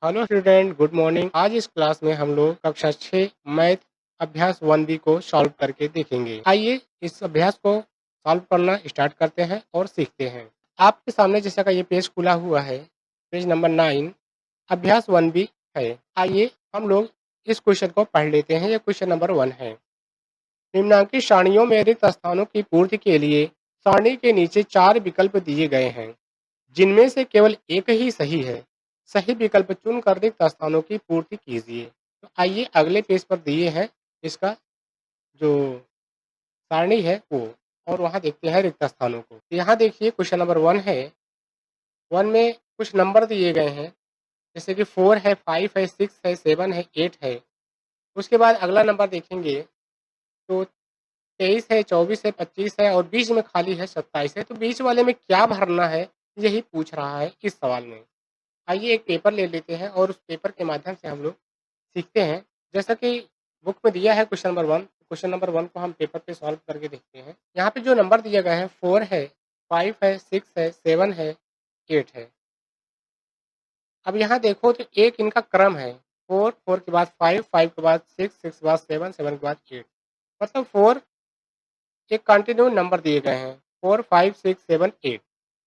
Hello student, good morning. आज इस class में हम लोग कक्षा 6 मैथ अभ्यास 1B को सॉल्व करके देखेंगे। आइए इस अभ्यास को सॉल्व करना स्टार्ट करते हैं और सीखते हैं। आपके सामने जैसा का ये पेज खुला हुआ है, पेज नंबर 9 अभ्यास 1B है। आइए हम लोग इस क्वेश्चन को पढ़ लेते हैं। ये क्वेश्चन नंबर 1 है। निम्नांकित सारणियों में रिक्त स्थानों की पूर्ति के लिए सारणी के नीचे 4 विकल्प दिए गए हैं, जिनमें से केवल एक ही सही है। सही विकल्प चुनकर रिक्त स्थानों की पूर्ति कीजिए। तो आइए अगले पेज पर दिए हैं इसका जो सारणी है वो, और वहाँ देखते हैं रिक्त स्थानों को। यहाँ देखिए क्वेश्चन नंबर 1 है। 1 में कुछ नंबर दिए गए हैं, जैसे कि 4 है, 5 है, 6 है, 7 है, 8 है। उसके बाद अगला नंबर देखेंगे तो 23 है, 24 है, 25 है और बीच में खाली है 27 है। तो बीच वाले में क्या भरना है, यही पूछ रहा है इस सवाल में। आइए एक पेपर ले लेते हैं और उस पेपर के माध्यम से हम लोग सीखते हैं। जैसा कि बुक में दिया है क्वेश्चन नंबर 1, क्वेश्चन नंबर 1 को हम पेपर पे सॉल्व करके देखते हैं। यहाँ पे जो नंबर दिए गए हैं 4 है, 5 है, 6 है, 7 है, 8 है। अब यहाँ देखो तो एक इनका क्रम है, 4, 4 के बाद 5, 5 के बाद 6, 6 के बाद 7, 7 के बाद 8। मतलब 4 एक कंटिन्यू नंबर दिए गए हैं, 4, 5, 6, 7, 8।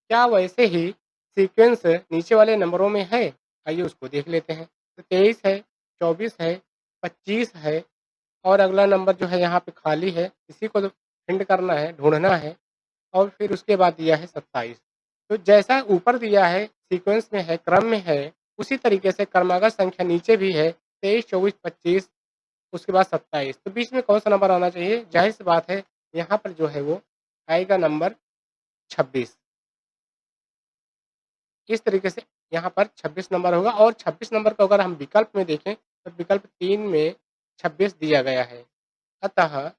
क्या वैसे ही सीक्वेंस नीचे वाले नंबरों में है? आइए उसको देख लेते हैं। तो 23 है, 24 है, 25 है और अगला नंबर जो है यहाँ पे खाली है, इसी को तो फिंड करना है, ढूँढना है। और फिर उसके बाद दिया है 27। तो जैसा ऊपर दिया है, सीक्वेंस में है, क्रम में है, उसी तरीके से क्रमागत संख्या नीचे भी है, 23, 24, 25, उसके बाद 27। तो बीच में कौन-सा नंबर आना चाहिए? ज़ाहिर-सी बात है, यहाँ पर जो है वो आएगा नंबर 26। इस तरीके से यहाँ पर 26 नंबर होगा और 26 नंबर को अगर हम विकल्प में देखें तो विकल्प 3 में 26 दिया गया है। अतः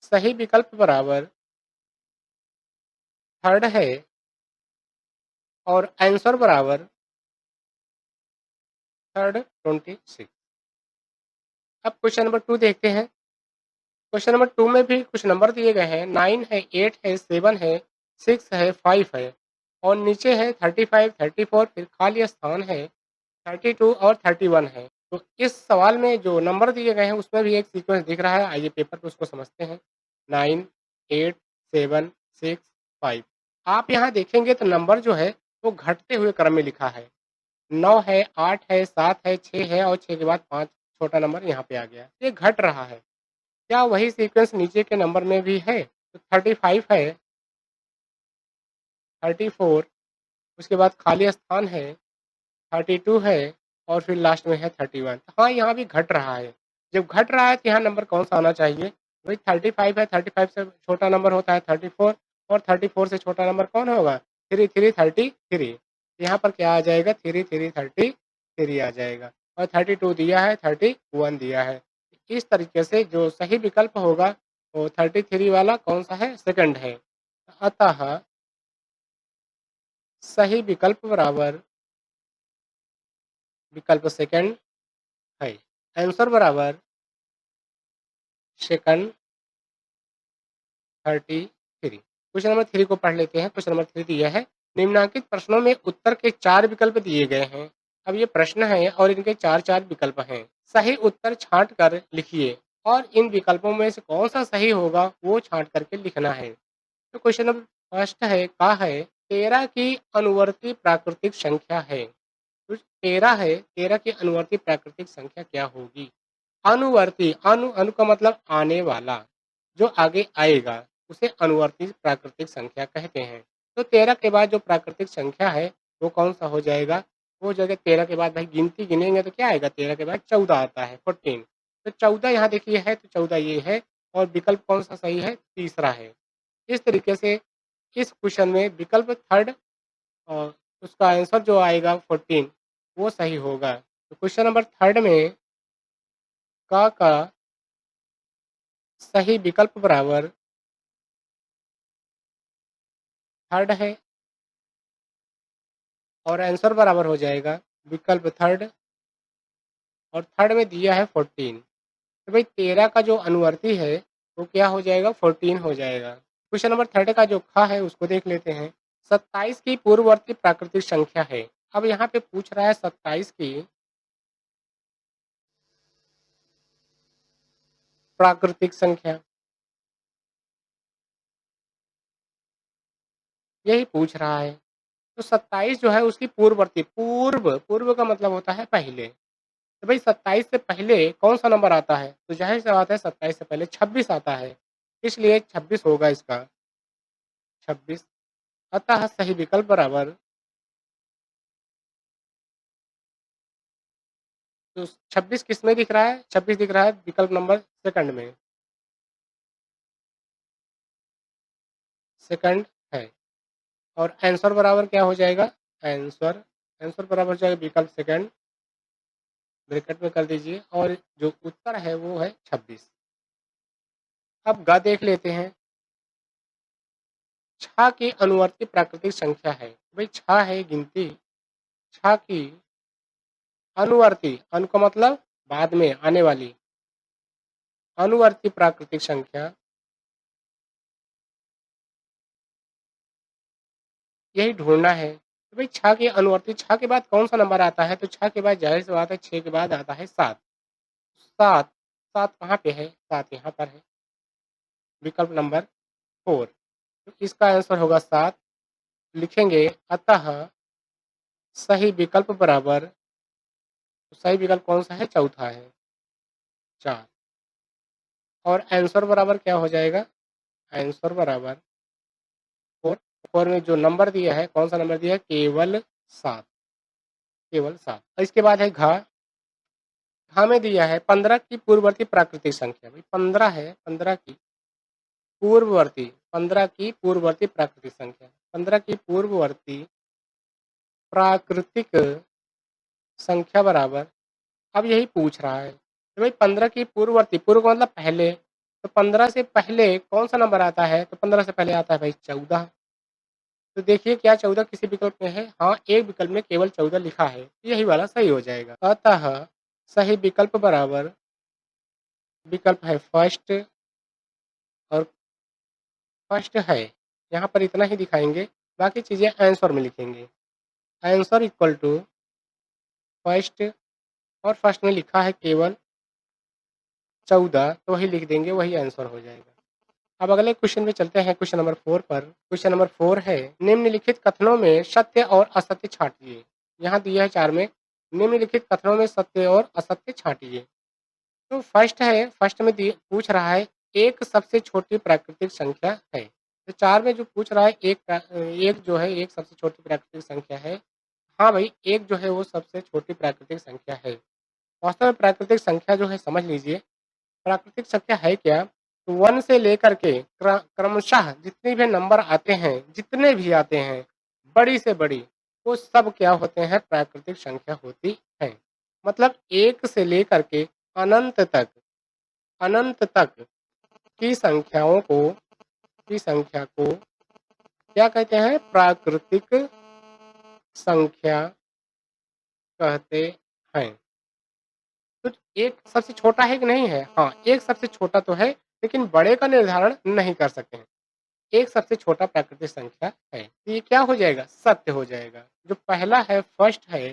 सही विकल्प बराबर थर्ड है और आंसर बराबर थर्ड 26। अब क्वेश्चन नंबर 2 देखते हैं। क्वेश्चन नंबर 2 में भी कुछ नंबर दिए गए हैं, 9 है, 8 है, 7 है, 6 है, 5 है और नीचे है 35, 34, फिर खाली स्थान है 32 और 31 है। तो इस सवाल में जो नंबर दिए गए हैं उसमें भी एक सीक्वेंस दिख रहा है। आइए पेपर पे उसको समझते हैं। 9, 8, 7, 6, 5। आप यहाँ देखेंगे तो नंबर जो है वो घटते हुए क्रम में लिखा है। 9 है, 8 है, 7 है, 6 है और 6 के बाद 5 छोटा नंबर यहाँ पे आ गया। ये घट रहा है। क्या वही सीक्वेंस नीचे के नंबर में भी है? तो 35 है, 34, उसके बाद खाली स्थान है, 32 है और फिर लास्ट में है 31। हाँ, यहाँ भी घट रहा है। जब घट रहा है तो यहाँ नंबर कौन-सा आना चाहिए? वही 35 है, 35 से छोटा नंबर होता है 34 और 34 से छोटा नंबर कौन होगा? 3, 3, 33। यहाँ पर क्या आ जाएगा? 3, 3, 33 आ जाएगा और 32 दिया है, 31 दिया है। इस तरीके से जो सही विकल्प होगा वो 33 वाला कौन-सा है? सेकंड है। अतः सही विकल्प बराबर विकल्प सेकंड है। आंसर बराबर सेकंड 33। क्वेश्चन नंबर 3 को पढ़ लेते हैं। क्वेश्चन नंबर 3 दिया है, निम्नांकित प्रश्नों में उत्तर के 4 विकल्प दिए गए हैं। अब ये प्रश्न है और इनके 4-4 विकल्प हैं। सही उत्तर छाँट कर लिखिए और इन विकल्पों में से कौन-सा सही होगा वो छाँट करके लिखना है। तो क्वेश्चन नंबर फर्स्ट है, का है 13 की अनुवर्ती प्राकृतिक संख्या है। तो 13 है, 13 की अनुवर्ती प्राकृतिक संख्या क्या होगी? अनुवर्ती, अनु का मतलब आने वाला, जो आगे आएगा उसे अनुवर्ती प्राकृतिक संख्या कहते हैं। तो 13 के बाद जो प्राकृतिक संख्या है वो कौन-सा हो जाएगा? वो जगह 13 के बाद भाई गिनती गिनेंगे तो क्या आएगा? 13 के बाद 14 आता है, 14। तो 14 यहाँ देखिए है तो 14 ये है और विकल्प कौन-सा सही है? तीसरा है। इस तरीके से इस क्वेश्चन में विकल्प थर्ड और उसका आंसर जो आएगा 14 वो सही होगा। तो क्वेश्चन नंबर थर्ड में का सही विकल्प बराबर थर्ड है और आंसर बराबर हो जाएगा विकल्प थर्ड और थर्ड में दिया है 14। तो भाई 13 का जो अनुवर्ती है वो क्या हो जाएगा? 14 हो जाएगा। क्वेश्चन नंबर थर्ड का जो ख है उसको देख लेते हैं। 27 की पूर्ववर्ती प्राकृतिक संख्या है। अब यहाँ पे पूछ रहा है 27 की प्राकृतिक संख्या, यही पूछ रहा है। तो 27 जो है उसकी पूर्ववर्ती, पूर्व का मतलब होता है पहले। तो भाई 27 से पहले कौन-सा नंबर आता है? तो ज़ाहिर-सी बात है 27 से पहले 26 आता है। इसलिए 26 होगा इसका, 26। अतः सही विकल्प बराबर, तो 26 किसमें दिख रहा है? 26 दिख रहा है विकल्प नंबर सेकंड में, सेकंड है। और आंसर बराबर क्या हो जाएगा? आंसर, आंसर बराबर हो जाएगा विकल्प सेकंड, ब्रैकेट में कर दीजिए और जो उत्तर है वो है 26। अब ग देख लेते हैं। छ की अनुवर्ती प्राकृतिक संख्या है। भाई छ है गिनती, छ की अनुवर्ती, अनु का मतलब बाद में आने वाली, अनुवर्ती प्राकृतिक संख्या, यही ढूँढना है। तो भाई 6 के अनुवर्ती, 6 के बाद कौन-सा नंबर आता है? तो 6 के बाद ज़ाहिर-सी बात है 6 के बाद आता है 7। 7, 7 कहाँ पे है? 7 यहाँ पर है, विकल्प नंबर 4। तो इसका आंसर होगा 7। लिखेंगे अतः सही विकल्प बराबर, तो सही विकल्प कौन-सा है? चौथा है, 4। और आंसर बराबर क्या हो जाएगा? आंसर बराबर 4, 4 में जो नंबर दिया है, कौन-सा नंबर दिया है? केवल 7, केवल 7। और इसके बाद है घ, घ में दिया है 15 की पूर्ववर्ती प्राकृतिक संख्या। भाई 15 है, 15 की पूर्ववर्ती, 15 की पूर्ववर्ती प्राकृतिक संख्या, 15 की पूर्ववर्ती प्राकृतिक संख्या बराबर, अब यही पूछ रहा है कि भाई 15 की पूर्ववर्ती, पूर्व का मतलब पहले, तो 15 से पहले कौन-सा नंबर आता है? तो 15 से पहले आता है भाई 14। तो देखिए क्या 14 किसी विकल्प में है? हाँ, एक विकल्प में केवल 14 लिखा है, यही वाला सही हो जाएगा। अतः सही विकल्प बराबर, विकल्प है फर्स्ट, और फर्स्ट है, यहाँ पर इतना ही दिखाएँगे, बाकी चीज़ें आंसर में लिखेंगे। आंसर इक्वल टू फर्स्ट, और फर्स्ट में लिखा है केवल 14, तो वही लिख देंगे, वही आंसर हो जाएगा। अब अगले क्वेश्चन में चलते हैं, क्वेश्चन नंबर 4 पर। क्वेश्चन नंबर 4 है, निम्नलिखित कथनों में सत्य और असत्य छाँटिए। यहाँ दिया है 4 में, निम्नलिखित कथनों में सत्य और असत्य छाँटिए। तो फर्स्ट है, फर्स्ट में पूछ रहा है एक सबसे छोटी प्राकृतिक संख्या है। तो 4 में जो पूछ रहा है एक जो है एक सबसे छोटी प्राकृतिक संख्या है। हाँ भाई, एक जो है वो सबसे छोटी प्राकृतिक संख्या है। वास्तव में प्राकृतिक संख्या जो है समझ लीजिए, प्राकृतिक संख्या है क्या? तो 1 से लेकर के क्रमशः जितने भी नंबर आते हैं, जितने भी आते हैं, बड़ी से बड़ी, वो सब क्या होते हैं? प्राकृतिक संख्या होती हैं। मतलब 1 से लेकर के अनंत तक की संख्याओं को, की संख्या को क्या कहते हैं? प्राकृतिक संख्या कहते हैं। तो एक सबसे छोटा है कि नहीं है? हाँ, एक सबसे छोटा तो है, लेकिन बड़े का निर्धारण नहीं कर सकते हैं। एक सबसे छोटा प्राकृतिक संख्या है। तो ये क्या हो जाएगा? सत्य हो जाएगा। जो पहला है, फर्स्ट है,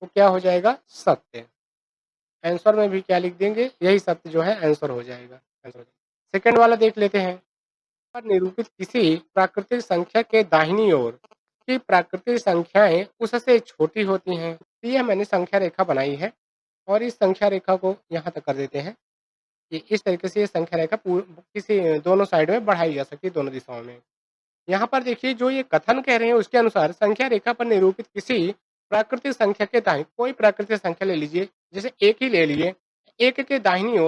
वो क्या हो जाएगा? सत्य। आंसर में भी क्या लिख देंगे? यही सत्य जो है आंसर हो जाएगा। आंसर हो जाएगा। सेकंड वाला देख लेते हैं। पर निरूपित किसी प्राकृतिक संख्या के दाहिनी ओर की प्राकृतिक संख्याएँ उससे छोटी होती हैं। तो ये मैंने संख्या रेखा बनाई है, और इस संख्या रेखा को यहाँ तक कर देते हैं। कि इस तरीके से ये संख्या रेखा किसी दोनों साइड में बढ़ाई जा सकती है, दोनों दिशाओं में। यहाँ पर देखिए जो ये कथन कह रहे हैं उसके अनुसार संख्या रेखा पर निरूपित किसी प्राकृतिक संख्या के दाहिनी, कोई प्राकृतिक संख्या ले लीजिए, जैसे 1 ही ले लिए। 1 के दाहिनी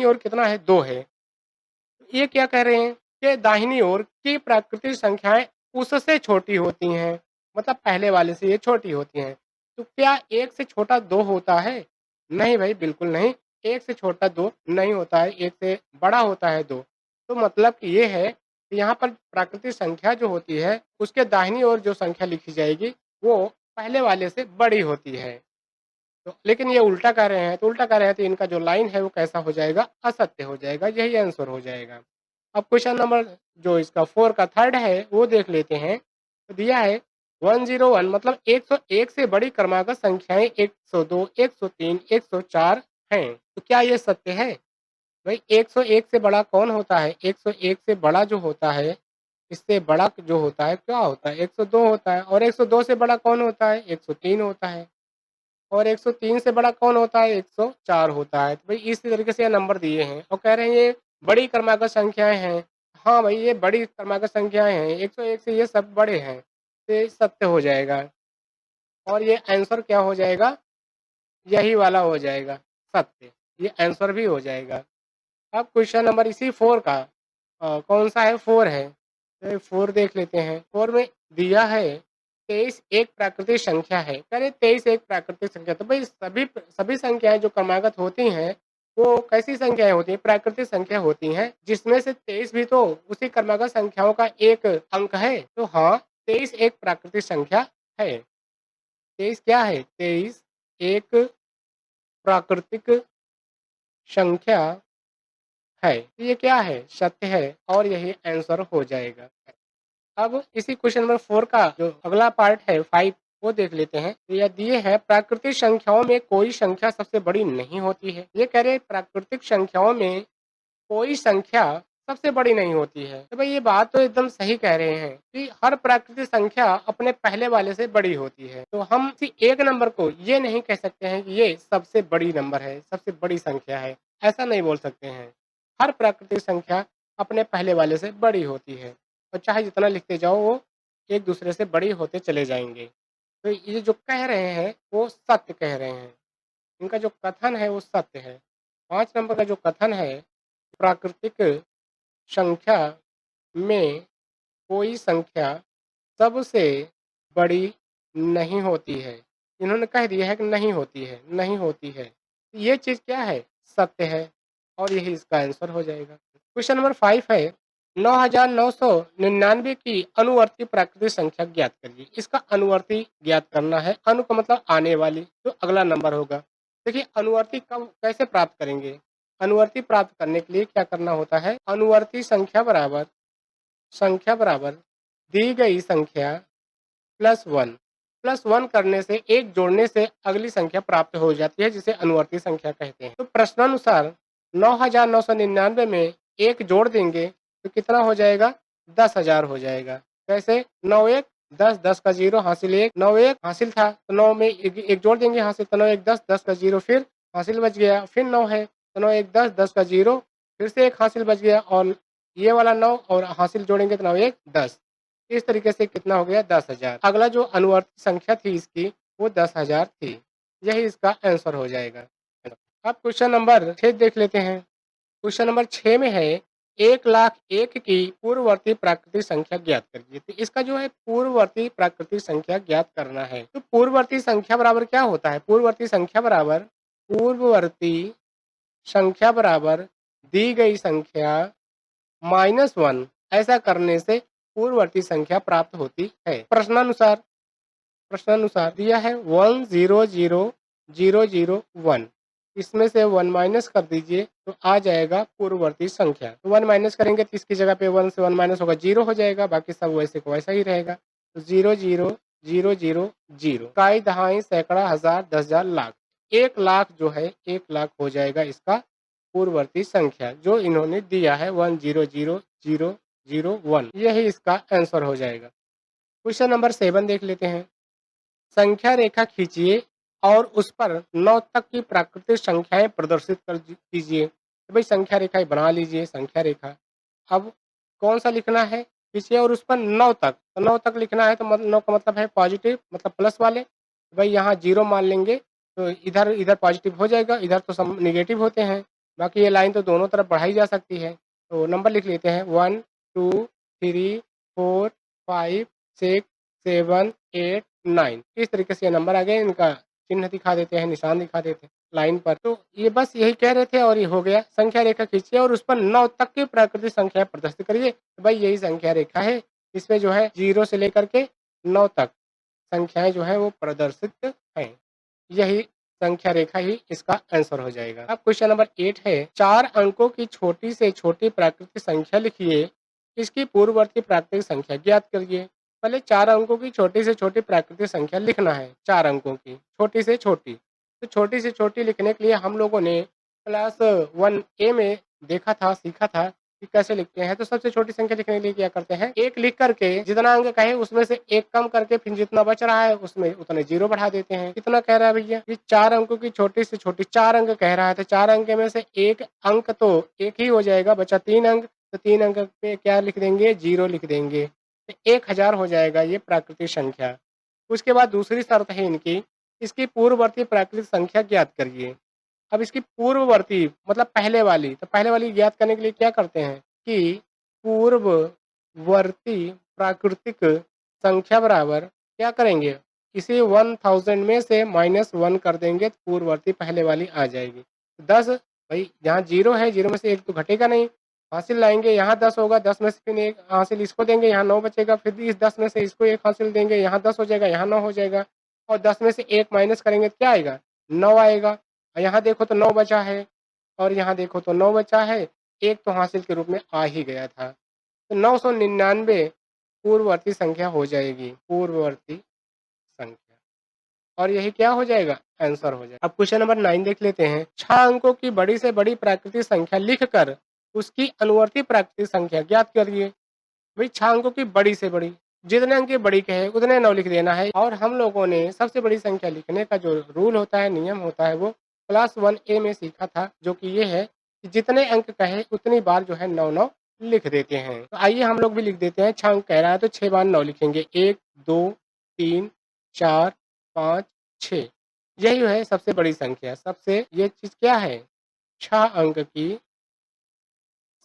ओर कितना है? 2 है। ये क्या कह रहे हैं कि दाहिनी ओर की प्राकृतिक संख्याएँ उससे छोटी होती हैं, मतलब पहले वाले से ये छोटी होती हैं। तो क्या 1 से छोटा 2 होता है? नहीं भाई, बिल्कुल नहीं। 1 से छोटा 2 नहीं होता है, 1 से बड़ा होता है 2। तो मतलब कि ये है कि यहाँ पर प्राकृतिक संख्या जो होती है, उसके दाहिनी ओर जो संख्या लिखी जाएगी, वो पहले वाले से बड़ी होती है। तो लेकिन ये उल्टा कह रहे हैं, तो उल्टा कह रहे हैं तो इनका जो लाइन है वो कैसा हो जाएगा? असत्य हो जाएगा, यही आंसर हो जाएगा। अब क्वेश्चन नंबर जो इसका 4 का थर्ड है वो देख लेते हैं। तो दिया है 101 मतलब 101 से बड़ी क्रमागत संख्याएं 102, 103, 104 हैं। तो क्या ये सत्य है? भाई 101 से बड़ा कौन होता है? 101 से बड़ा जो होता है, इससे बड़ा जो होता है क्या होता है? 102 होता है। और 102 से बड़ा कौन होता है? 103 होता है। और 103 से बड़ा कौन होता है? 104 होता है। तो भाई इस तरीके से ये नंबर दिए हैं और कह रहे हैं ये बड़ी क्रमागत संख्याएं हैं। हाँ भाई ये बड़ी क्रमागत संख्याएं हैं, 101 से ये सब बड़े हैं, तो ये सत्य हो जाएगा। और ये आंसर क्या हो जाएगा? यही वाला हो जाएगा, सत्य। ये आंसर भी हो जाएगा। अब क्वेश्चन नंबर इसी 4 का कौन सा है? 4 है। तो 4 देख लेते हैं। 4 में दिया है 23 एक प्राकृतिक संख्या है। कह रहे 23 एक प्राकृतिक संख्या, तो भाई सभी संख्याएं जो क्रमागत होती हैं वो कैसी संख्याएं होती हैं? प्राकृतिक संख्या होती हैं, जिसमें से 23 भी तो उसी क्रमागत संख्याओं का एक अंक है। तो हाँ, 23 एक प्राकृतिक संख्या है। 23 क्या है? 23 एक प्राकृतिक संख्या है। तो ये क्या है? सत्य है और यही आंसर हो जाएगा। अब इसी क्वेश्चन नंबर 4 का जो अगला पार्ट है 5 वो देख लेते हैं। तो यह दिए है प्राकृतिक संख्याओं में कोई संख्या सबसे बड़ी नहीं होती है। ये कह रहे हैं प्राकृतिक संख्याओं में कोई संख्या सबसे बड़ी नहीं होती है। तो भाई ये बात तो एकदम सही कह रहे हैं कि हर प्राकृतिक संख्या अपने पहले वाले से बड़ी होती है। तो हम किसी एक नंबर को ये नहीं कह सकते हैं कि ये सबसे बड़ी नंबर है, सबसे बड़ी संख्या है, ऐसा नहीं बोल सकते हैं। हर प्राकृतिक संख्या अपने पहले वाले से बड़ी होती है और चाहे जितना लिखते जाओ वो एक दूसरे से बड़ी होते चले जाएंगे। तो ये जो कह रहे हैं वो सत्य कह रहे हैं, इनका जो कथन है वो सत्य है। 5 नंबर का जो कथन है, प्राकृतिक संख्या में कोई संख्या सबसे बड़ी नहीं होती है। इन्होंने कह दिया है कि नहीं होती है, नहीं होती है। ये चीज़ क्या है? सत्य है और यही इसका आंसर हो जाएगा। क्वेश्चन नंबर 5 है 9999 की अनुवर्ती प्राकृतिक संख्या ज्ञात करिए। इसका अनुवर्ती ज्ञात करना है। अनु का मतलब आने वाली, तो अगला नंबर होगा। देखिए अनुवर्ती कब कैसे प्राप्त करेंगे? अनुवर्ती प्राप्त करने के लिए क्या करना होता है? अनुवर्ती संख्या बराबर दी गई संख्या +1 +1 करने से एक जोड़ने से अगली संख्या प्राप्त हो जाती है, जिसे अनुवर्ती संख्या कहते हैं। तो प्रश्नानुसार 9999 में एक जोड़ देंगे तो कितना हो जाएगा? 10,000 हो जाएगा। कैसे? 9 1 10 10 का 0 हासिल 1 9 1 हासिल था तो 9 में एक जोड़ देंगे हासिल, तो 9 1 10 10 का 0 फिर हासिल बच गया, फिर 9 है तो 9 1 10 10 का 0 फिर से एक हासिल बच गया और ये वाला 9 और हासिल जोड़ेंगे तो 9 1 10। इस तरीके से कितना हो गया? 10,000। अगला जो अनुवर्ती संख्या थी इसकी वो 10,000 थी। यही इसका आंसर हो जाएगा। अब क्वेश्चन नंबर 6 देख लेते हैं। क्वेश्चन नंबर 6 में है 1,01,000 की पूर्ववर्ती प्राकृतिक संख्या ज्ञात करिए। तो इसका जो है पूर्ववर्ती प्राकृतिक संख्या ज्ञात करना है। तो पूर्ववर्ती संख्या बराबर क्या होता है? पूर्ववर्ती संख्या बराबर दी गई संख्या -1 ऐसा करने से पूर्ववर्ती संख्या प्राप्त होती है। प्रश्नानुसार दिया है 1,00,001, इसमें से 1 माइनस कर दीजिए तो आ जाएगा पूर्ववर्ती संख्या। तो 1 माइनस करेंगे तो इसकी जगह पे 1 से 1 माइनस होगा 0 हो जाएगा, बाकी सब वैसे को वैसा ही रहेगा। तो 0 0 0 0 0 इकाई, दहाई, सैकड़ा, हजार, 10,000, लाख। 1,00,000 जो है 1,00,000 हो जाएगा इसका पूर्ववर्ती संख्या जो इन्होंने दिया है 1,00,001, यही इसका आंसर हो जाएगा। क्वेश्चन नंबर 7 देख लेते हैं। संख्या रेखा खींचिए और उस पर 9 तक की प्राकृतिक संख्याएं प्रदर्शित कर दीजिए। तो भाई संख्या रेखा ही बना लीजिए, संख्या रेखा। अब कौन सा लिखना है? खींचिए और उस पर 9 तक, तो 9 तक लिखना है तो 9 का मतलब है पॉजिटिव, मतलब प्लस वाले। तो भाई यहाँ 0 मान लेंगे तो इधर इधर पॉजिटिव हो जाएगा, इधर तो सब निगेटिव होते हैं। बाकी ये लाइन तो दोनों तरफ बढ़ाई जा सकती है। तो नंबर लिख लेते हैं 1 2 3 4 5 6 7 8 9। इस तरीके से ये नंबर आ गए, इनका चिन्ह दिखा देते हैं, निशान दिखा देते हैं लाइन पर। तो ये बस यही कह रहे थे और ये हो गया। संख्या रेखा खींचिए और उस पर 9 तक की प्राकृतिक संख्या प्रदर्शित करिए। तो भाई यही संख्या रेखा है, इसमें जो है 0 से लेकर के 9 तक संख्याएं जो है वो प्रदर्शित हैं। यही संख्या रेखा ही इसका आंसर हो जाएगा। अब क्वेश्चन नंबर 8 है 4 अंकों की छोटी से छोटी प्राकृतिक संख्या लिखिए, इसकी पूर्ववर्ती प्राकृतिक संख्या ज्ञात करिए। पहले 4 अंकों की छोटी से छोटी प्राकृतिक संख्या लिखना है, 4 अंकों की, छोटी से छोटी। तो छोटी से छोटी लिखने के लिए हम लोगों ने क्लास 1 ए में देखा था, सीखा था कि कैसे लिखते हैं। तो सबसे छोटी संख्या लिखने के लिए क्या करते हैं, 1 लिख करके जितना अंक कहे उसमें से 1 कम करके फिर जितना बच रहा है उसमें उतने 0 बढ़ा देते हैं। कितना कह रहा है भैया? ये 4 अंकों की छोटी से छोटी 4 अंक कह रहा है, तो 4 अंक में से 1 अंक तो 1 ही हो जाएगा, बचा 3 अंक, तो 3 अंक पे क्या लिख देंगे? 0 लिख देंगे। तो 1000 हो जाएगा ये प्राकृतिक संख्या। उसके बाद दूसरी शर्त है इनकी, इसकी पूर्ववर्ती प्राकृतिक संख्या ज्ञात करिए। अब इसकी पूर्ववर्ती मतलब पहले वाली, तो पहले वाली ज्ञात करने के लिए क्या करते हैं कि पूर्ववर्ती प्राकृतिक संख्या बराबर क्या करेंगे, इसे 1000 में से -1 कर देंगे तो पूर्ववर्ती पहले वाली आ जाएगी। 10 भाई यहाँ 0 है, 0 में से 1 तो घटेगा नहीं, हासिल लाएंगे, यहाँ 10 होगा, 10 में से फिर 1 हासिल इसको देंगे, यहाँ 9 बचेगा, फिर इस 10 में से इसको 1 हासिल देंगे, यहाँ 10 हो जाएगा, यहाँ 9 हो जाएगा, और 10 में से 1 माइनस करेंगे तो क्या आएगा? 9 आएगा। यहाँ देखो तो 9 बचा है, और यहाँ देखो तो 9 बचा है, 1 तो हासिल के रूप में आ ही गया था। तो 999 पूर्ववर्ती संख्या हो जाएगी, पूर्ववर्ती संख्या, और यही क्या हो जाएगा? आंसर हो जाएगा। अब क्वेश्चन नंबर 9 देख लेते हैं। 6 अंकों की बड़ी से बड़ी प्राकृतिक संख्या लिखकर उसकी अनुवर्ती प्राकृतिक संख्या ज्ञात करिए। भाई 6 अंकों की बड़ी से बड़ी, जितने अंक की बड़ी कहे उतने 9 लिख देना है। और हम लोगों ने सबसे बड़ी संख्या लिखने का जो रूल होता है, नियम होता है, वो क्लास 1 ए में सीखा था, जो कि ये है कि जितने अंक कहे उतनी बार जो है 9 लिख देते हैं। तो आइए हम लोग भी लिख देते हैं। 6 अंक कह रहा है तो 6 बार 9 लिखेंगे, 1 2 3 4 5 6। यही है सबसे बड़ी संख्या। सबसे ये चीज क्या है? 6 अंक की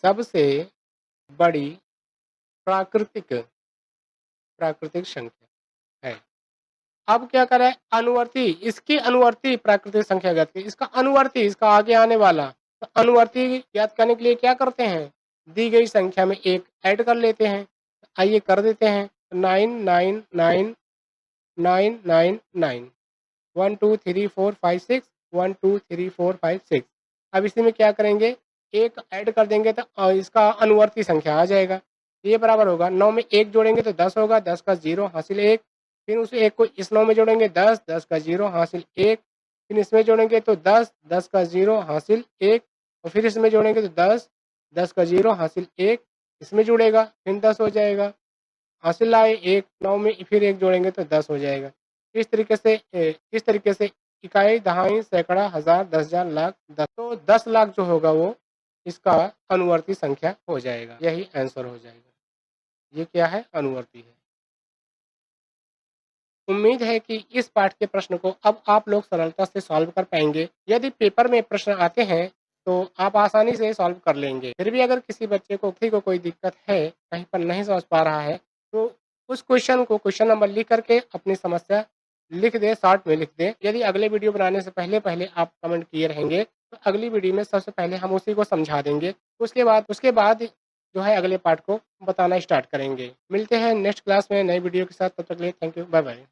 सबसे बड़ी प्राकृतिक प्राकृतिक संख्या है। अब क्या करें? अनुवर्ती, इसकी अनुवर्ती प्राकृतिक संख्या ज्ञात की, इसका अनुवर्ती, इसका आगे आने वाला, तो अनुवर्ती ज्ञात करने के लिए क्या करते हैं? दी गई संख्या में 1 ऐड कर लेते हैं। आइए कर देते हैं। 9999999 1 2 3 4 5 6 1 2 3 4 5 6। अब इसी में क्या करेंगे? 1 ऐड कर देंगे तो इसका अनुवर्ती संख्या आ जाएगा। ये बराबर होगा 9 में 1 जोड़ेंगे तो 10 होगा, 10 का 0 हासिल 1, फिर उस 1 को इस 9 में जोड़ेंगे 10, 10 का 0 हासिल 1, फिर इसमें जोड़ेंगे तो 10, 10 का 0 हासिल 1, और फिर इसमें जोड़ेंगे तो 10, 10 का 0 हासिल 1, इसमें जुड़ेगा फिर 10 हो जाएगा, हासिल लाए 1, 9 में फिर 1 जोड़ेंगे तो 10 हो जाएगा। इस तरीके से इकाई, दहाई, सैकड़ा, हजार, 10,000, लाख, 10, तो 10 लाख जो होगा वो इसका अनुवर्ती संख्या हो जाएगा। यही आंसर हो जाएगा। ये क्या है? अनुवर्ती है। उम्मीद है कि इस पाठ के प्रश्न को अब आप लोग सरलता से सॉल्व कर पाएंगे। यदि पेपर में प्रश्न आते हैं तो आप आसानी से सॉल्व कर लेंगे। फिर भी अगर किसी बच्चे को किसी को कोई दिक्कत है, कहीं पर नहीं समझ पा रहा है, तो उस क्वेश्चन को क्वेश्चन नंबर लिख करके अपनी समस्या लिख दे, शॉर्ट में लिख दे। यदि अगले वीडियो बनाने से पहले पहले आप कमेंट किए रहेंगे तो अगली वीडियो में सबसे पहले हम उसी को समझा देंगे। उसके बाद जो है अगले पार्ट को बताना स्टार्ट करेंगे। मिलते हैं नेक्स्ट क्लास में नई वीडियो के साथ। तब तक के लिए थैंक यू, बाय बाय।